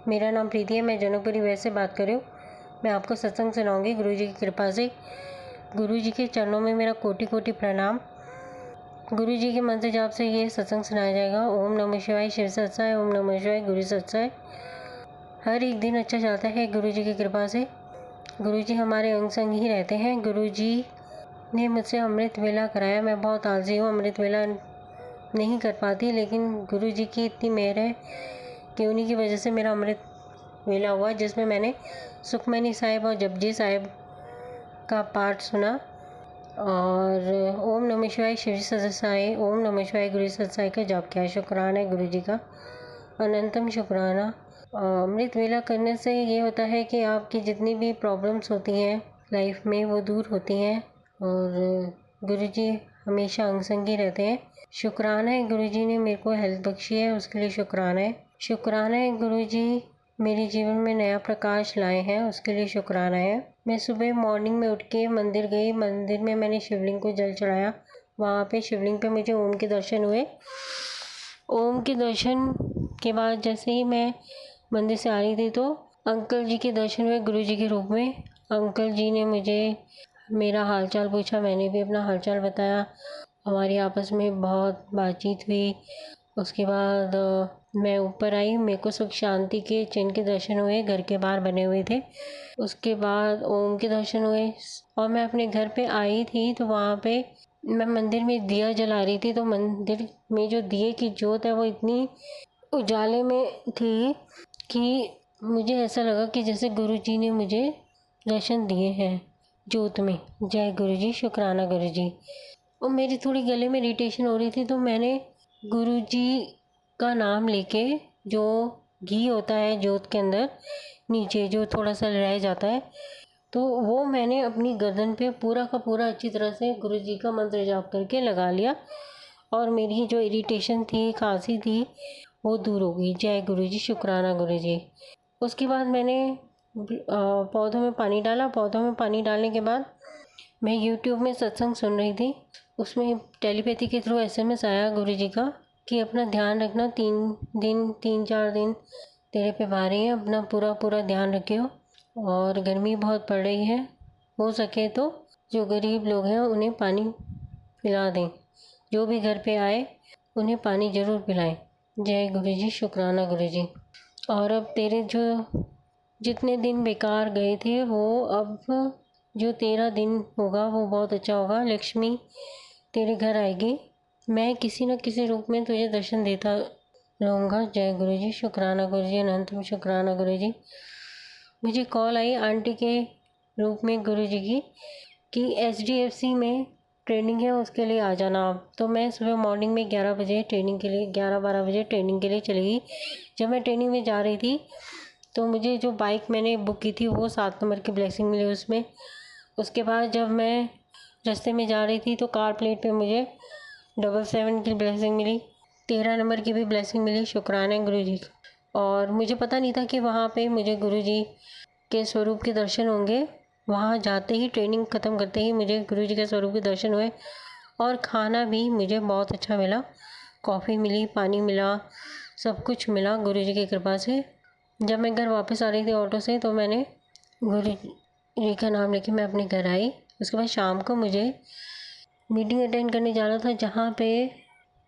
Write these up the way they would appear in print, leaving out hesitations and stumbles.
मेरा नाम प्रीति है। मैं जनकपुरी वैसे से बात कर रही हूँ। मैं आपको सत्संग सुनाऊंगी गुरु जी की कृपा से। गुरु जी के चरणों में मेरा कोटि कोटि प्रणाम। गुरु जी के मंत्र जाप से ये सत्संग सुनाया जाएगा। ओम नमः शिवाय शिव सत्साय, ओम नमः शिवाय गुरु सत्साय। हर एक दिन अच्छा जाता है गुरु जी की कृपा से। गुरु जी हमारे अंग संग ही रहते हैं। गुरु जी ने मुझसे अमृत वेला कराया। मैं बहुत आलसी हूँ, अमृत वेला नहीं कर पाती, लेकिन गुरु जी की इतनी मेहर है कि उन्हीं की वजह से मेरा अमृत वेला हुआ, जिसमें मैंने सुखमनी साहिब और जपजी साहिब का पाठ सुना। और ओम नमः शिवाय शिव सत्साय, ओम नमः शिवाय गुरु सत्साय का जाप किया। शुक्राना है गुरु जी का, अनंतम शुक्राना। अमृत वेला करने से ये होता है कि आपकी जितनी भी प्रॉब्लम्स होती हैं लाइफ में वो दूर होती हैं, और गुरु जी हमेशा अंग संग ही रहते हैं। शुक्राना है गुरु जी ने मेरे को हेल्थ बख्शी है, उसके लिए शुक्राना है। शुक्राना है गुरु जी मेरे जीवन में नया प्रकाश लाए हैं, उसके लिए शुक्राना है। मैं सुबह मॉर्निंग में उठ के मंदिर गई। मंदिर में मैंने शिवलिंग को जल चढ़ाया। वहाँ पे शिवलिंग पे मुझे ओम के दर्शन हुए। ओम के दर्शन के बाद जैसे ही मैं मंदिर से आ रही थी तो अंकल जी के दर्शन हुए गुरु जी के रूप में। अंकल जी ने मुझे मेरा हालचाल पूछा, मैंने भी अपना हालचाल बताया। हमारी आपस में बहुत बातचीत हुई। उसके बाद मैं ऊपर आई। मेरे को सुख शांति के चिन्ह के दर्शन हुए, घर के बाहर बने हुए थे। उसके बाद ओम के दर्शन हुए और मैं अपने घर पे आई थी तो वहाँ पे मैं मंदिर में दिया जला रही थी। तो मंदिर में जो दिए की जोत है वो इतनी उजाले में थी कि मुझे ऐसा लगा कि जैसे गुरु जी ने मुझे दर्शन दिए हैं जोत में। जय गुरु जी, शुक्राना गुरु जी। और मेरी थोड़ी गले में इरिटेशन हो रही थी तो मैंने गुरु जी का नाम लेके, जो घी होता है जोत के अंदर नीचे जो थोड़ा सा रह जाता है, तो वो मैंने अपनी गर्दन पे पूरा का पूरा अच्छी तरह से गुरु जी का मंत्र जाप करके लगा लिया और मेरी जो इरिटेशन थी, खांसी थी, वो दूर हो गई। जय गुरु जी, शुक्राना गुरु जी। उसके बाद मैंने पौधों में पानी डाला। पौधों में पानी डालने के बाद मैं यूट्यूब में सत्संग सुन रही थी। उसमें टेलीपैथी के थ्रू एसएमएस आया गुरु जी का कि अपना ध्यान रखना, 3-4 दिन तेरे पे भारी है, अपना पूरा पूरा ध्यान रखियो। और गर्मी बहुत पड़ रही है, हो सके तो जो गरीब लोग हैं उन्हें पानी पिला दें। जो भी घर पे आए उन्हें पानी ज़रूर पिलाएं। जय गुरु जी, शुक्राना गुरु जी। और अब तेरे जो जितने दिन बेकार गए थे वो अब जो 13 दिन होगा वो बहुत अच्छा होगा। लक्ष्मी तेरे घर आएगी। मैं किसी न किसी रूप में तुझे दर्शन देता रहूँगा। जय गुरु जी, शुक्राना गुरु जी, अनंतम शुक्राना गुरु जी। मुझे कॉल आई आंटी के रूप में गुरु जी की कि HDFC में ट्रेनिंग है, उसके लिए आ जाना आप। तो मैं सुबह मॉर्निंग में 11 बजे ट्रेनिंग के लिए 11-12 बजे ट्रेनिंग के लिए चली गई। जब मैं ट्रेनिंग में जा रही थी तो मुझे जो बाइक मैंने बुक की थी वो 7 नंबर की ब्लेसिंग मिली उसमें। उसके बाद जब मैं रास्ते में जा रही थी तो कार प्लेट पे मुझे 77 की ब्लेसिंग मिली, 13 नंबर की भी ब्लेसिंग मिली। शुक्राना गुरु जी। और मुझे पता नहीं था कि वहाँ पे मुझे गुरु जी के स्वरूप के दर्शन होंगे। वहाँ जाते ही, ट्रेनिंग ख़त्म करते ही मुझे गुरु जी के स्वरूप के दर्शन हुए और खाना भी मुझे बहुत अच्छा मिला। कॉफ़ी मिली, पानी मिला, सब कुछ मिला गुरु जी की कृपा से। जब मैं घर वापस आ रही थी ऑटो से तो मैंने गुरु जी का नाम लेके मैं अपने घर आई। उसके बाद शाम को मुझे मीटिंग अटेंड करने जाना था जहाँ पे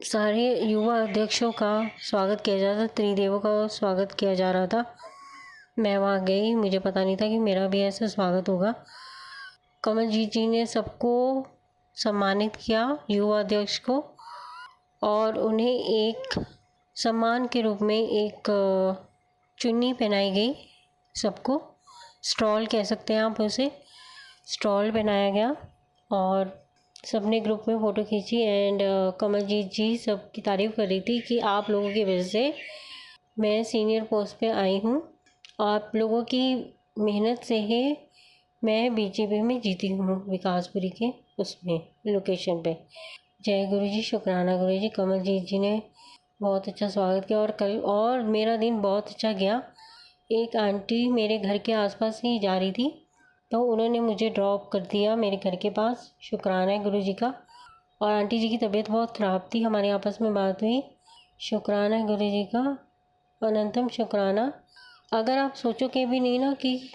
सारे युवा अध्यक्षों का स्वागत किया जा रहा था, त्रिदेवों का स्वागत किया जा रहा था। मैं वहाँ गई, मुझे पता नहीं था कि मेरा भी ऐसा स्वागत होगा। कमलजीत जी ने सबको सम्मानित किया, युवा अध्यक्ष को, और उन्हें एक सम्मान के रूप में एक चुन्नी पहनाई गई। सबको स्टॉल कह सकते हैं आप उसे, स्टॉल पहनाया गया और सबने ग्रुप में फ़ोटो खींची। एंड कमलजीत जी सबकी तारीफ़ कर रही थी कि आप लोगों की वजह से मैं सीनियर पोस्ट पे आई हूँ, आप लोगों की मेहनत से ही मैं बीजेपी में जीती हूँ, विकासपुरी के उसमें लोकेशन पे। जय गुरु जी, शुक्राना गुरु जी। कमलजीत जी ने बहुत अच्छा स्वागत किया और मेरा दिन बहुत अच्छा गया। एक आंटी मेरे घर के आसपास ही जा रही थी तो उन्होंने मुझे ड्रॉप कर दिया मेरे घर के पास। शुक्राना है गुरु जी का। और आंटी जी की तबीयत बहुत ख़राब थी, हमारी आपस में बात हुई। शुक्राना है गुरु जी का, अनंतम शुक्राना। अगर आप सोचोगे भी नहीं ना कि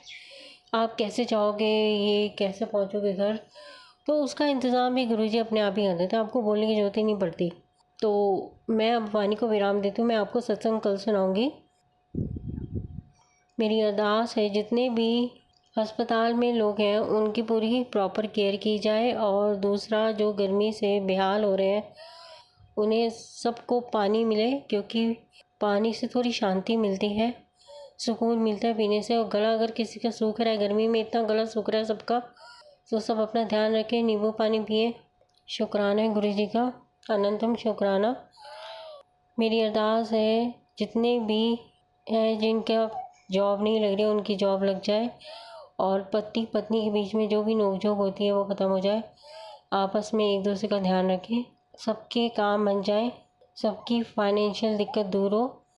आप कैसे जाओगे, ये कैसे पहुंचोगे घर, तो उसका इंतज़ाम भी गुरुजी अपने आप ही कर देते हैं, आपको बोलने की ज़रूरत ही नहीं पड़ती। तो मैं अब वाणी को विराम देती हूँ। मैं आपको सत्संग कल सुनाऊंगी। मेरी अरदास है जितने भी अस्पताल में लोग हैं उनकी पूरी प्रॉपर केयर की जाए, और दूसरा जो गर्मी से बेहाल हो रहे हैं उन्हें सबको पानी मिले, क्योंकि पानी से थोड़ी शांति मिलती है, सुकून मिलता है पीने से। और गला अगर किसी का सूख रहा है, गर्मी में इतना गला सूख रहा है सबका, तो सब अपना ध्यान रखें, नींबू पानी पिए। शुक्राना है गुरु जी का, अनंतम शुक्राना। मेरी अरदास है जितने भी हैं जिनका जॉब नहीं लग रही उनकी जॉब लग जाए, और पति पत्नी के बीच में जो भी नोकझोंक होती है वो ख़त्म हो जाए। आपस में एक दूसरे का ध्यान रखें, सबके काम बन जाए, सबकी फाइनेंशियल दिक्कत दूर हो।